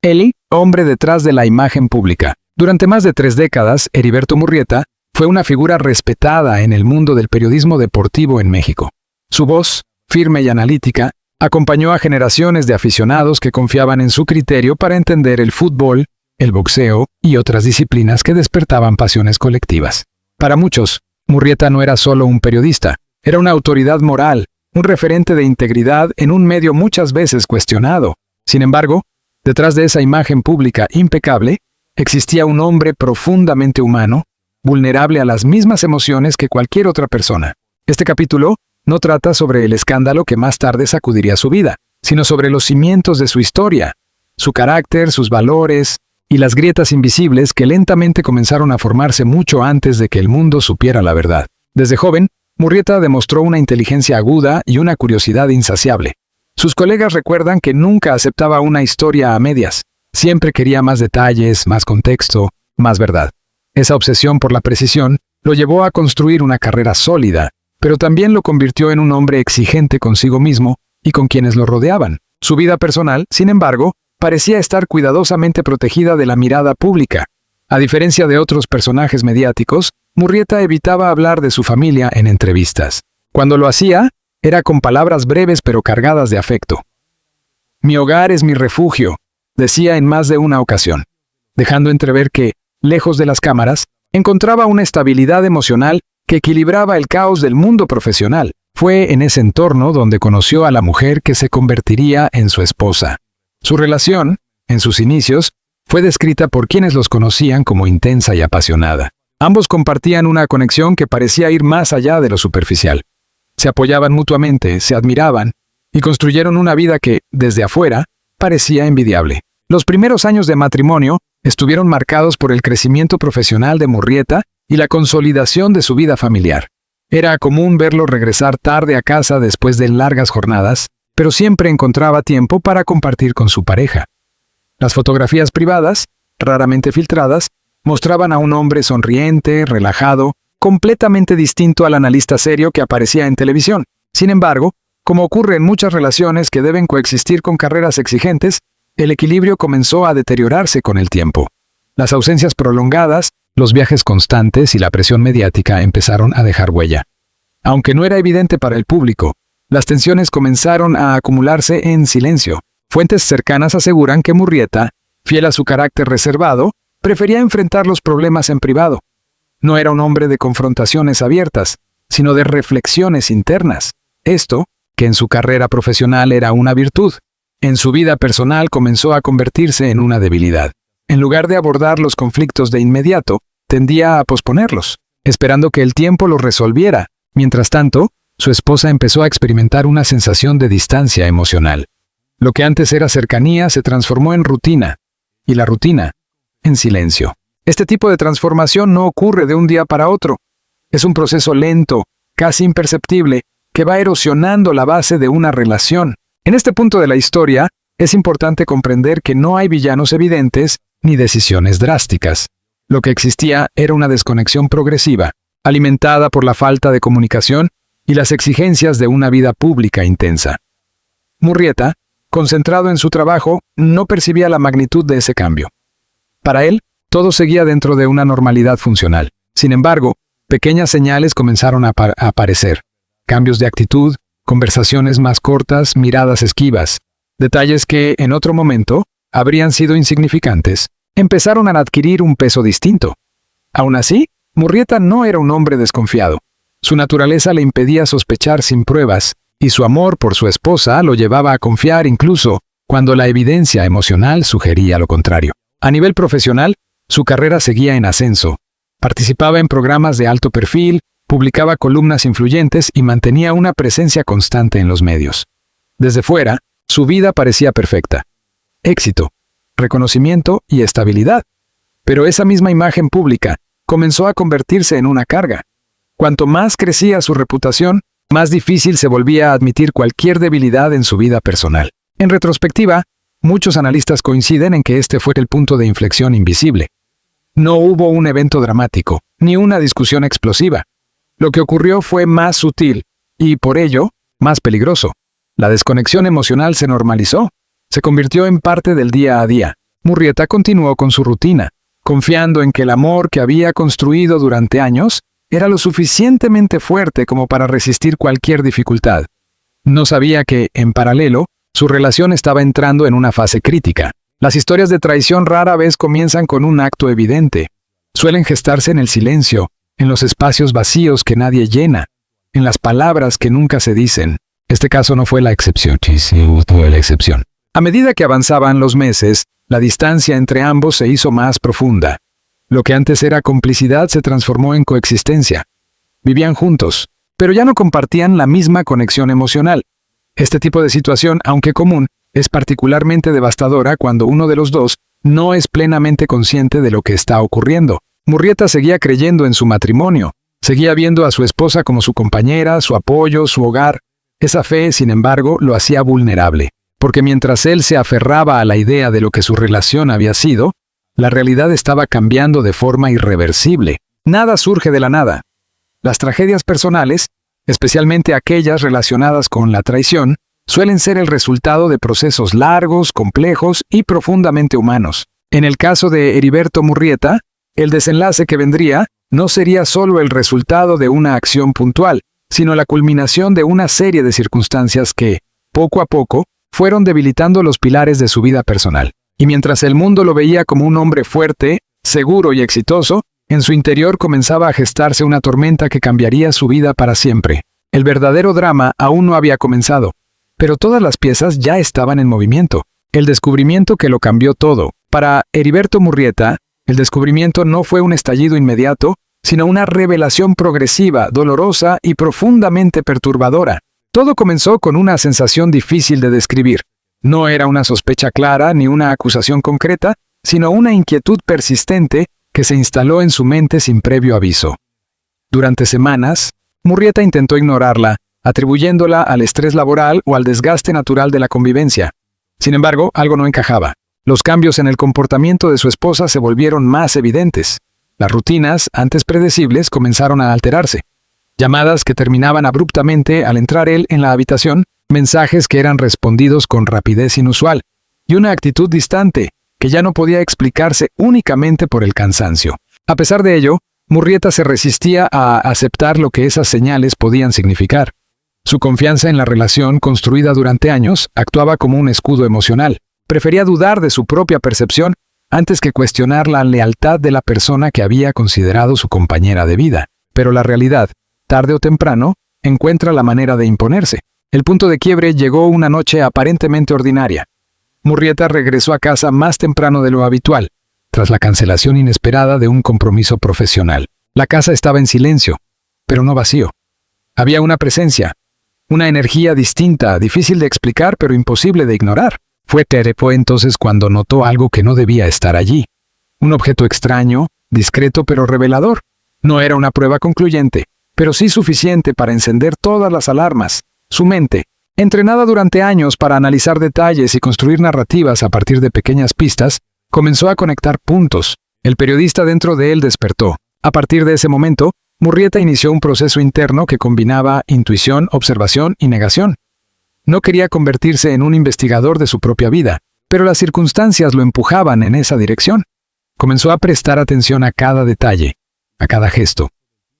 El hombre detrás de la imagen pública. Durante más de 3 décadas, Heriberto Murrieta fue una figura respetada en el mundo del periodismo deportivo en México. Su voz, firme y analítica, acompañó a generaciones de aficionados que confiaban en su criterio para entender el fútbol, el boxeo y otras disciplinas que despertaban pasiones colectivas. Para muchos, Murrieta no era solo un periodista, era una autoridad moral, un referente de integridad en un medio muchas veces cuestionado. Sin embargo, detrás de esa imagen pública impecable, existía un hombre profundamente humano, vulnerable a las mismas emociones que cualquier otra persona. Este capítulo no trata sobre el escándalo que más tarde sacudiría su vida, sino sobre los cimientos de su historia, su carácter, sus valores y las grietas invisibles que lentamente comenzaron a formarse mucho antes de que el mundo supiera la verdad. Desde joven, Murrieta demostró una inteligencia aguda y una curiosidad insaciable. Sus colegas recuerdan que nunca aceptaba una historia a medias. Siempre quería más detalles, más contexto, más verdad. Esa obsesión por la precisión lo llevó a construir una carrera sólida, pero también lo convirtió en un hombre exigente consigo mismo y con quienes lo rodeaban. Su vida personal, sin embargo, parecía estar cuidadosamente protegida de la mirada pública. A diferencia de otros personajes mediáticos, Murrieta evitaba hablar de su familia en entrevistas. Cuando lo hacía, era con palabras breves pero cargadas de afecto. «Mi hogar es mi refugio», decía en más de una ocasión, dejando entrever que, lejos de las cámaras, encontraba una estabilidad emocional que equilibraba el caos del mundo profesional. Fue en ese entorno donde conoció a la mujer que se convertiría en su esposa. Su relación, en sus inicios, fue descrita por quienes los conocían como intensa y apasionada. Ambos compartían una conexión que parecía ir más allá de lo superficial. Se apoyaban mutuamente, se admiraban, y construyeron una vida que, desde afuera, parecía envidiable. Los primeros años de matrimonio estuvieron marcados por el crecimiento profesional de Murrieta y la consolidación de su vida familiar. Era común verlo regresar tarde a casa después de largas jornadas, pero siempre encontraba tiempo para compartir con su pareja. Las fotografías privadas, raramente filtradas, mostraban a un hombre sonriente, relajado, completamente distinto al analista serio que aparecía en televisión. Sin embargo, como ocurre en muchas relaciones que deben coexistir con carreras exigentes, el equilibrio comenzó a deteriorarse con el tiempo. Las ausencias prolongadas, los viajes constantes y la presión mediática empezaron a dejar huella. Aunque no era evidente para el público, las tensiones comenzaron a acumularse en silencio. Fuentes cercanas aseguran que Murrieta, fiel a su carácter reservado, prefería enfrentar los problemas en privado. No era un hombre de confrontaciones abiertas, sino de reflexiones internas. Esto, que en su carrera profesional era una virtud, en su vida personal comenzó a convertirse en una debilidad. En lugar de abordar los conflictos de inmediato, tendía a posponerlos, esperando que el tiempo los resolviera. Mientras tanto, su esposa empezó a experimentar una sensación de distancia emocional. Lo que antes era cercanía se transformó en rutina, y la rutina, en silencio. Este tipo de transformación no ocurre de un día para otro. Es un proceso lento, casi imperceptible, que va erosionando la base de una relación. En este punto de la historia, es importante comprender que no hay villanos evidentes ni decisiones drásticas. Lo que existía era una desconexión progresiva, alimentada por la falta de comunicación y las exigencias de una vida pública intensa. Murrieta, concentrado en su trabajo, no percibía la magnitud de ese cambio. Para él, todo seguía dentro de una normalidad funcional. Sin embargo, pequeñas señales comenzaron a aparecer. Cambios de actitud, conversaciones más cortas, miradas esquivas. Detalles que, en otro momento, habrían sido insignificantes, empezaron a adquirir un peso distinto. Aún así, Murrieta no era un hombre desconfiado. Su naturaleza le impedía sospechar sin pruebas, y su amor por su esposa lo llevaba a confiar incluso cuando la evidencia emocional sugería lo contrario. A nivel profesional, su carrera seguía en ascenso. Participaba en programas de alto perfil, publicaba columnas influyentes y mantenía una presencia constante en los medios. Desde fuera, su vida parecía perfecta. Éxito, reconocimiento y estabilidad. Pero esa misma imagen pública comenzó a convertirse en una carga. Cuanto más crecía su reputación, más difícil se volvía a admitir cualquier debilidad en su vida personal. En retrospectiva, muchos analistas coinciden en que este fue el punto de inflexión invisible. No hubo un evento dramático, ni una discusión explosiva. Lo que ocurrió fue más sutil, y por ello, más peligroso. La desconexión emocional se normalizó, se convirtió en parte del día a día. Murrieta continuó con su rutina, confiando en que el amor que había construido durante años era lo suficientemente fuerte como para resistir cualquier dificultad. No sabía que, en paralelo, su relación estaba entrando en una fase crítica. Las historias de traición rara vez comienzan con un acto evidente. Suelen gestarse en el silencio, en los espacios vacíos que nadie llena, en las palabras que nunca se dicen. Este caso no fue la excepción. Fue la excepción. A medida que avanzaban los meses, la distancia entre ambos se hizo más profunda. Lo que antes era complicidad se transformó en coexistencia. Vivían juntos, pero ya no compartían la misma conexión emocional. Este tipo de situación, aunque común, es particularmente devastadora cuando uno de los dos no es plenamente consciente de lo que está ocurriendo. Murrieta seguía creyendo en su matrimonio, seguía viendo a su esposa como su compañera, su apoyo, su hogar. Esa fe, sin embargo, lo hacía vulnerable, porque mientras él se aferraba a la idea de lo que su relación había sido, la realidad estaba cambiando de forma irreversible. Nada surge de la nada. Las tragedias personales, especialmente aquellas relacionadas con la traición, suelen ser el resultado de procesos largos, complejos y profundamente humanos. En el caso de Heriberto Murrieta, el desenlace que vendría no sería solo el resultado de una acción puntual, sino la culminación de una serie de circunstancias que, poco a poco, fueron debilitando los pilares de su vida personal. Y mientras el mundo lo veía como un hombre fuerte, seguro y exitoso, en su interior comenzaba a gestarse una tormenta que cambiaría su vida para siempre. El verdadero drama aún no había comenzado, pero todas las piezas ya estaban en movimiento. El descubrimiento que lo cambió todo. Para Heriberto Murrieta, el descubrimiento no fue un estallido inmediato, sino una revelación progresiva, dolorosa y profundamente perturbadora. Todo comenzó con una sensación difícil de describir. No era una sospecha clara ni una acusación concreta, sino una inquietud persistente que se instaló en su mente sin previo aviso. Durante semanas, Murrieta intentó ignorarla, atribuyéndola al estrés laboral o al desgaste natural de la convivencia. Sin embargo, algo no encajaba. Los cambios en el comportamiento de su esposa se volvieron más evidentes. Las rutinas, antes predecibles, comenzaron a alterarse. Llamadas que terminaban abruptamente al entrar él en la habitación, mensajes que eran respondidos con rapidez inusual, y una actitud distante, que ya no podía explicarse únicamente por el cansancio. A pesar de ello, Murrieta se resistía a aceptar lo que esas señales podían significar. Su confianza en la relación construida durante años actuaba como un escudo emocional. Prefería dudar de su propia percepción antes que cuestionar la lealtad de la persona que había considerado su compañera de vida. Pero la realidad, tarde o temprano, encuentra la manera de imponerse. El punto de quiebre llegó una noche aparentemente ordinaria. Murrieta regresó a casa más temprano de lo habitual, tras la cancelación inesperada de un compromiso profesional. La casa estaba en silencio, pero no vacío. Había una presencia, una energía distinta, difícil de explicar pero imposible de ignorar. Fue entonces cuando notó algo que no debía estar allí. Un objeto extraño, discreto pero revelador. No era una prueba concluyente, pero sí suficiente para encender todas las alarmas. Su mente, entrenada durante años para analizar detalles y construir narrativas a partir de pequeñas pistas, comenzó a conectar puntos. El periodista dentro de él despertó. A partir de ese momento, Murrieta inició un proceso interno que combinaba intuición, observación y negación. No quería convertirse en un investigador de su propia vida, pero las circunstancias lo empujaban en esa dirección. Comenzó a prestar atención a cada detalle, a cada gesto,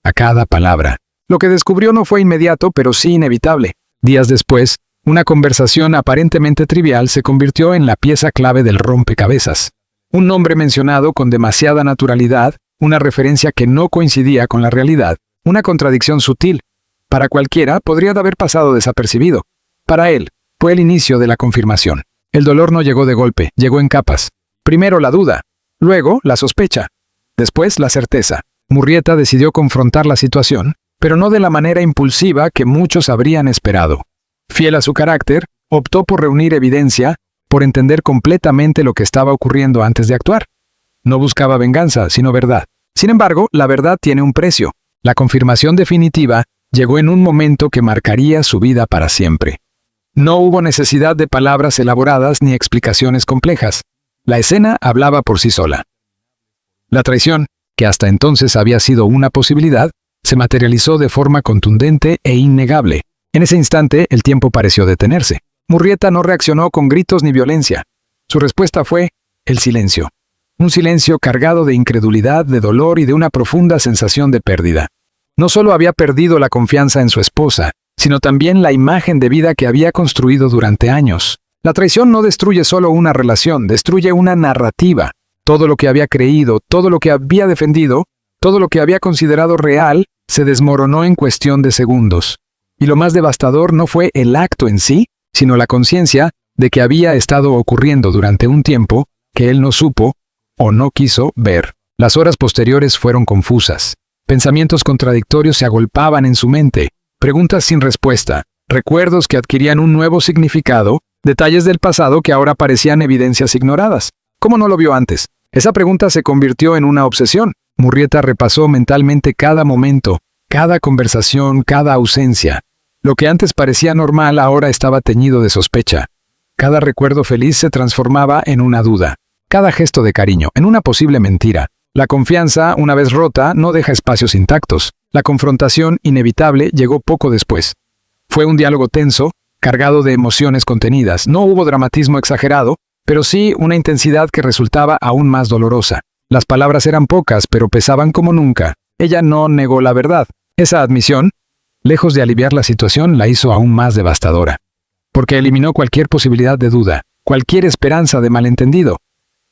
a cada palabra. Lo que descubrió no fue inmediato, pero sí inevitable. Días después, una conversación aparentemente trivial se convirtió en la pieza clave del rompecabezas. Un nombre mencionado con demasiada naturalidad, una referencia que no coincidía con la realidad, una contradicción sutil. Para cualquiera podría haber pasado desapercibido. Para él, fue el inicio de la confirmación. El dolor no llegó de golpe, llegó en capas. Primero la duda, luego la sospecha, después la certeza. Murrieta decidió confrontar la situación, pero no de la manera impulsiva que muchos habrían esperado. Fiel a su carácter, optó por reunir evidencia, por entender completamente lo que estaba ocurriendo antes de actuar. No buscaba venganza, sino verdad. Sin embargo, la verdad tiene un precio. La confirmación definitiva llegó en un momento que marcaría su vida para siempre. No hubo necesidad de palabras elaboradas ni explicaciones complejas. La escena hablaba por sí sola. La traición, que hasta entonces había sido una posibilidad, se materializó de forma contundente e innegable. En ese instante, el tiempo pareció detenerse. Murrieta no reaccionó con gritos ni violencia. Su respuesta fue el silencio. Un silencio cargado de incredulidad, de dolor y de una profunda sensación de pérdida. No solo había perdido la confianza en su esposa, sino también la imagen de vida que había construido durante años. La traición no destruye solo una relación, destruye una narrativa. Todo lo que había creído, todo lo que había defendido, todo lo que había considerado real, se desmoronó en cuestión de segundos. Y lo más devastador no fue el acto en sí, sino la conciencia de que había estado ocurriendo durante un tiempo que él no supo o no quiso ver. Las horas posteriores fueron confusas. Pensamientos contradictorios se agolpaban en su mente, preguntas sin respuesta, recuerdos que adquirían un nuevo significado, detalles del pasado que ahora parecían evidencias ignoradas. ¿Cómo no lo vio antes? Esa pregunta se convirtió en una obsesión. Murrieta repasó mentalmente cada momento, cada conversación, cada ausencia. Lo que antes parecía normal ahora estaba teñido de sospecha. Cada recuerdo feliz se transformaba en una duda. Cada gesto de cariño, en una posible mentira. La confianza, una vez rota, no deja espacios intactos. La confrontación inevitable llegó poco después. Fue un diálogo tenso, cargado de emociones contenidas. No hubo dramatismo exagerado, pero sí una intensidad que resultaba aún más dolorosa. Las palabras eran pocas, pero pesaban como nunca. Ella no negó la verdad. Esa admisión, lejos de aliviar la situación, la hizo aún más devastadora. Porque eliminó cualquier posibilidad de duda, cualquier esperanza de malentendido.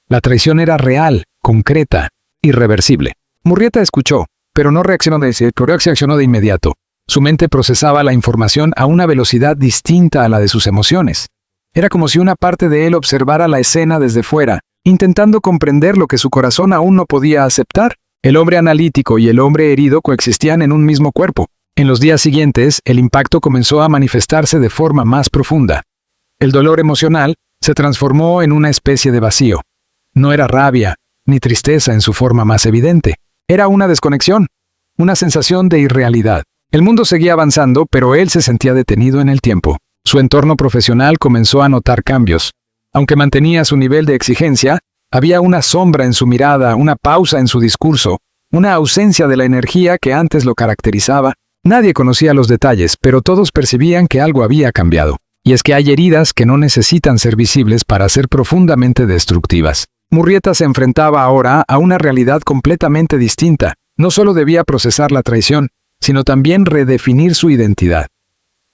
La traición era real, concreta, irreversible. Murrieta escuchó, pero no reaccionó de inmediato. Su mente procesaba la información a una velocidad distinta a la de sus emociones. Era como si una parte de él observara la escena desde fuera, intentando comprender lo que su corazón aún no podía aceptar. El hombre analítico y el hombre herido coexistían en un mismo cuerpo. En los días siguientes, el impacto comenzó a manifestarse de forma más profunda. El dolor emocional se transformó en una especie de vacío. No era rabia, ni tristeza en su forma más evidente. Era una desconexión, una sensación de irrealidad. El mundo seguía avanzando, pero él se sentía detenido en el tiempo. Su entorno profesional comenzó a notar cambios. Aunque mantenía su nivel de exigencia, había una sombra en su mirada, una pausa en su discurso, una ausencia de la energía que antes lo caracterizaba. Nadie conocía los detalles, pero todos percibían que algo había cambiado. Y es que hay heridas que no necesitan ser visibles para ser profundamente destructivas. Murrieta se enfrentaba ahora a una realidad completamente distinta. No solo debía procesar la traición, sino también redefinir su identidad.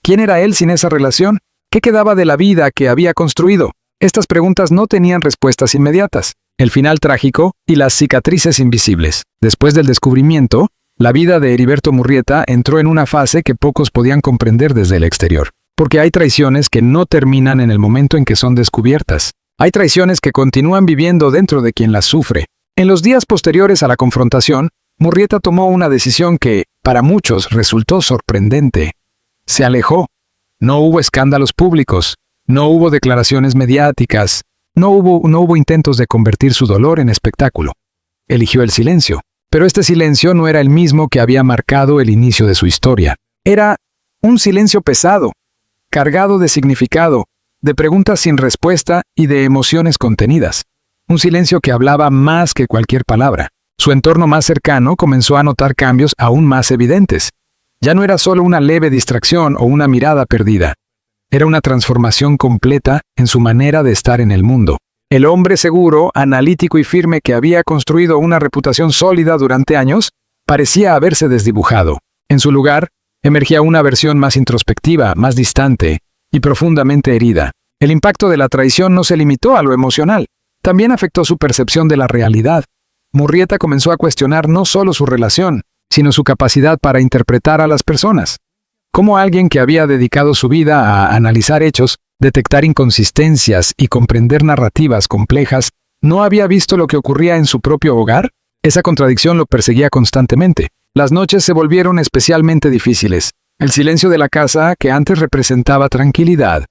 ¿Quién era él sin esa relación? ¿Qué quedaba de la vida que había construido? Estas preguntas no tenían respuestas inmediatas. El final trágico y las cicatrices invisibles. Después del descubrimiento, la vida de Heriberto Murrieta entró en una fase que pocos podían comprender desde el exterior. Porque hay traiciones que no terminan en el momento en que son descubiertas. Hay traiciones que continúan viviendo dentro de quien las sufre. En los días posteriores a la confrontación, Murrieta tomó una decisión que, para muchos, resultó sorprendente. Se alejó. No hubo escándalos públicos. No hubo declaraciones mediáticas. No hubo intentos de convertir su dolor en espectáculo. Eligió el silencio. Pero este silencio no era el mismo que había marcado el inicio de su historia. Era un silencio pesado, cargado de significado, de preguntas sin respuesta y de emociones contenidas. Un silencio que hablaba más que cualquier palabra. Su entorno más cercano comenzó a notar cambios aún más evidentes. Ya no era solo una leve distracción o una mirada perdida. Era una transformación completa en su manera de estar en el mundo. El hombre seguro, analítico y firme que había construido una reputación sólida durante años, parecía haberse desdibujado. En su lugar, emergía una versión más introspectiva, más distante y profundamente herida. El impacto de la traición no se limitó a lo emocional, también afectó su percepción de la realidad. Murrieta comenzó a cuestionar no solo su relación, sino su capacidad para interpretar a las personas. Cómo alguien que había dedicado su vida a analizar hechos, detectar inconsistencias y comprender narrativas complejas, ¿no había visto lo que ocurría en su propio hogar? Esa contradicción lo perseguía constantemente. Las noches se volvieron especialmente difíciles. El silencio de la casa, que antes representaba tranquilidad,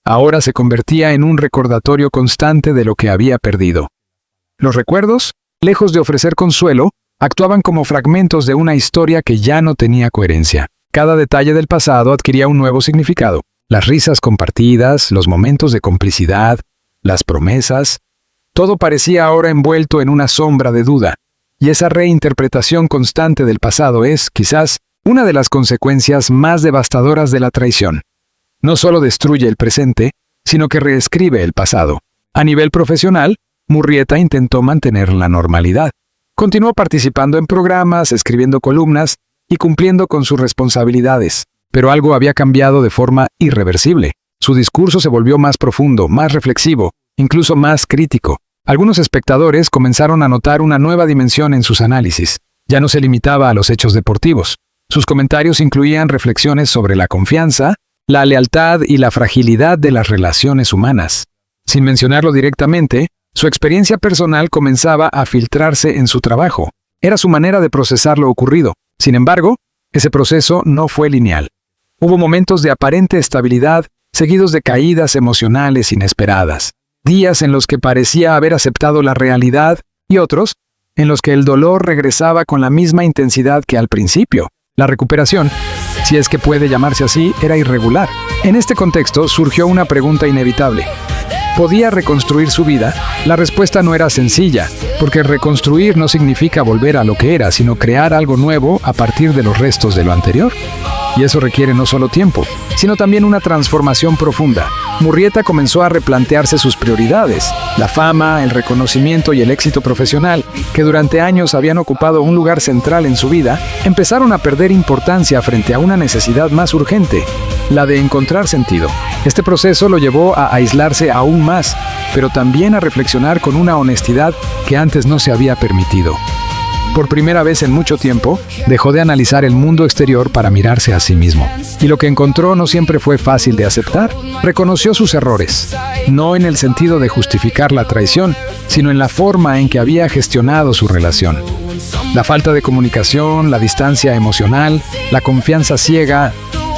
ahora se convertía en un recordatorio constante de lo que había perdido. Los recuerdos, lejos de ofrecer consuelo, actuaban como fragmentos de una historia que ya no tenía coherencia. Cada detalle del pasado adquiría un nuevo significado. Las risas compartidas, los momentos de complicidad, las promesas, todo parecía ahora envuelto en una sombra de duda. Y esa reinterpretación constante del pasado es, quizás, una de las consecuencias más devastadoras de la traición. No solo destruye el presente, sino que reescribe el pasado. A nivel profesional, Murrieta intentó mantener la normalidad. Continuó participando en programas, escribiendo columnas y cumpliendo con sus responsabilidades. Pero algo había cambiado de forma irreversible. Su discurso se volvió más profundo, más reflexivo, incluso más crítico. Algunos espectadores comenzaron a notar una nueva dimensión en sus análisis. Ya no se limitaba a los hechos deportivos. Sus comentarios incluían reflexiones sobre la confianza, la lealtad y la fragilidad de las relaciones humanas. Sin mencionarlo directamente, su experiencia personal comenzaba a filtrarse en su trabajo. Era su manera de procesar lo ocurrido. Sin embargo, ese proceso no fue lineal. Hubo momentos de aparente estabilidad, seguidos de caídas emocionales inesperadas. Días en los que parecía haber aceptado la realidad y otros en los que el dolor regresaba con la misma intensidad que al principio. La recuperación, si es que puede llamarse así, era irregular. En este contexto surgió una pregunta inevitable. ¿Podía reconstruir su vida? La respuesta no era sencilla, porque reconstruir no significa volver a lo que era, sino crear algo nuevo a partir de los restos de lo anterior. Y eso requiere no solo tiempo, sino también una transformación profunda. Murrieta comenzó a replantearse sus prioridades. La fama, el reconocimiento y el éxito profesional, que durante años habían ocupado un lugar central en su vida, empezaron a perder importancia frente a una necesidad más urgente, la de encontrar sentido. Este proceso lo llevó a aislarse aún más, pero también a reflexionar con una honestidad que antes no se había permitido. Por primera vez en mucho tiempo, dejó de analizar el mundo exterior para mirarse a sí mismo. Y lo que encontró no siempre fue fácil de aceptar. Reconoció sus errores, no en el sentido de justificar la traición, sino en la forma en que había gestionado su relación. La falta de comunicación, la distancia emocional, la confianza ciega,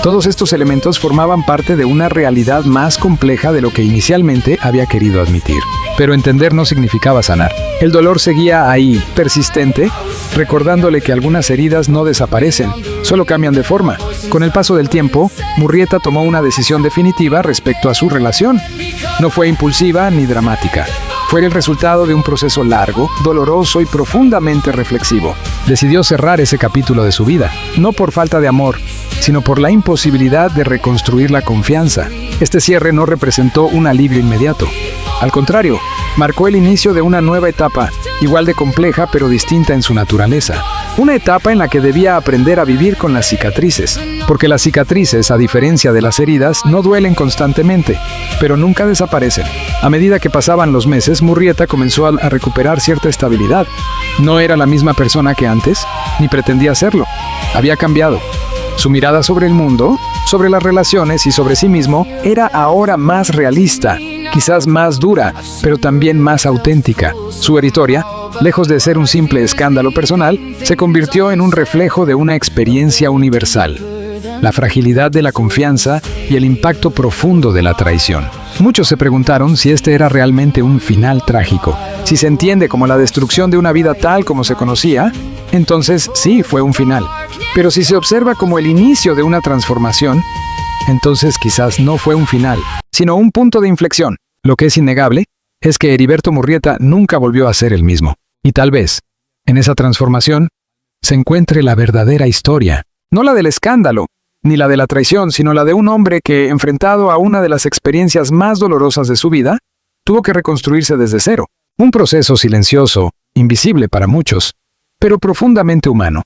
todos estos elementos formaban parte de una realidad más compleja de lo que inicialmente había querido admitir. Pero entender no significaba sanar. El dolor seguía ahí, persistente, recordándole que algunas heridas no desaparecen, solo cambian de forma. Con el paso del tiempo, Murrieta tomó una decisión definitiva respecto a su relación. No fue impulsiva ni dramática. Fue el resultado de un proceso largo, doloroso y profundamente reflexivo. Decidió cerrar ese capítulo de su vida, no por falta de amor, sino por la imposibilidad de reconstruir la confianza. Este cierre no representó un alivio inmediato. Al contrario, marcó el inicio de una nueva etapa, igual de compleja pero distinta en su naturaleza. Una etapa en la que debía aprender a vivir con las cicatrices, porque las cicatrices, a diferencia de las heridas, no duelen constantemente, pero nunca desaparecen. A medida que pasaban los meses, Murrieta comenzó a recuperar cierta estabilidad. No era la misma persona que antes, ni pretendía serlo. Había cambiado. Su mirada sobre el mundo, sobre las relaciones y sobre sí mismo era ahora más realista, quizás más dura, pero también más auténtica. Su historia, lejos de ser un simple escándalo personal, se convirtió en un reflejo de una experiencia universal. La fragilidad de la confianza y el impacto profundo de la traición. Muchos se preguntaron si este era realmente un final trágico. Si se entiende como la destrucción de una vida tal como se conocía, entonces sí fue un final. Pero si se observa como el inicio de una transformación, entonces quizás no fue un final, sino un punto de inflexión. Lo que es innegable es que Heriberto Murrieta nunca volvió a ser el mismo. Y tal vez, en esa transformación, se encuentre la verdadera historia. No la del escándalo, ni la de la traición, sino la de un hombre que, enfrentado a una de las experiencias más dolorosas de su vida, tuvo que reconstruirse desde cero. Un proceso silencioso, invisible para muchos, pero profundamente humano.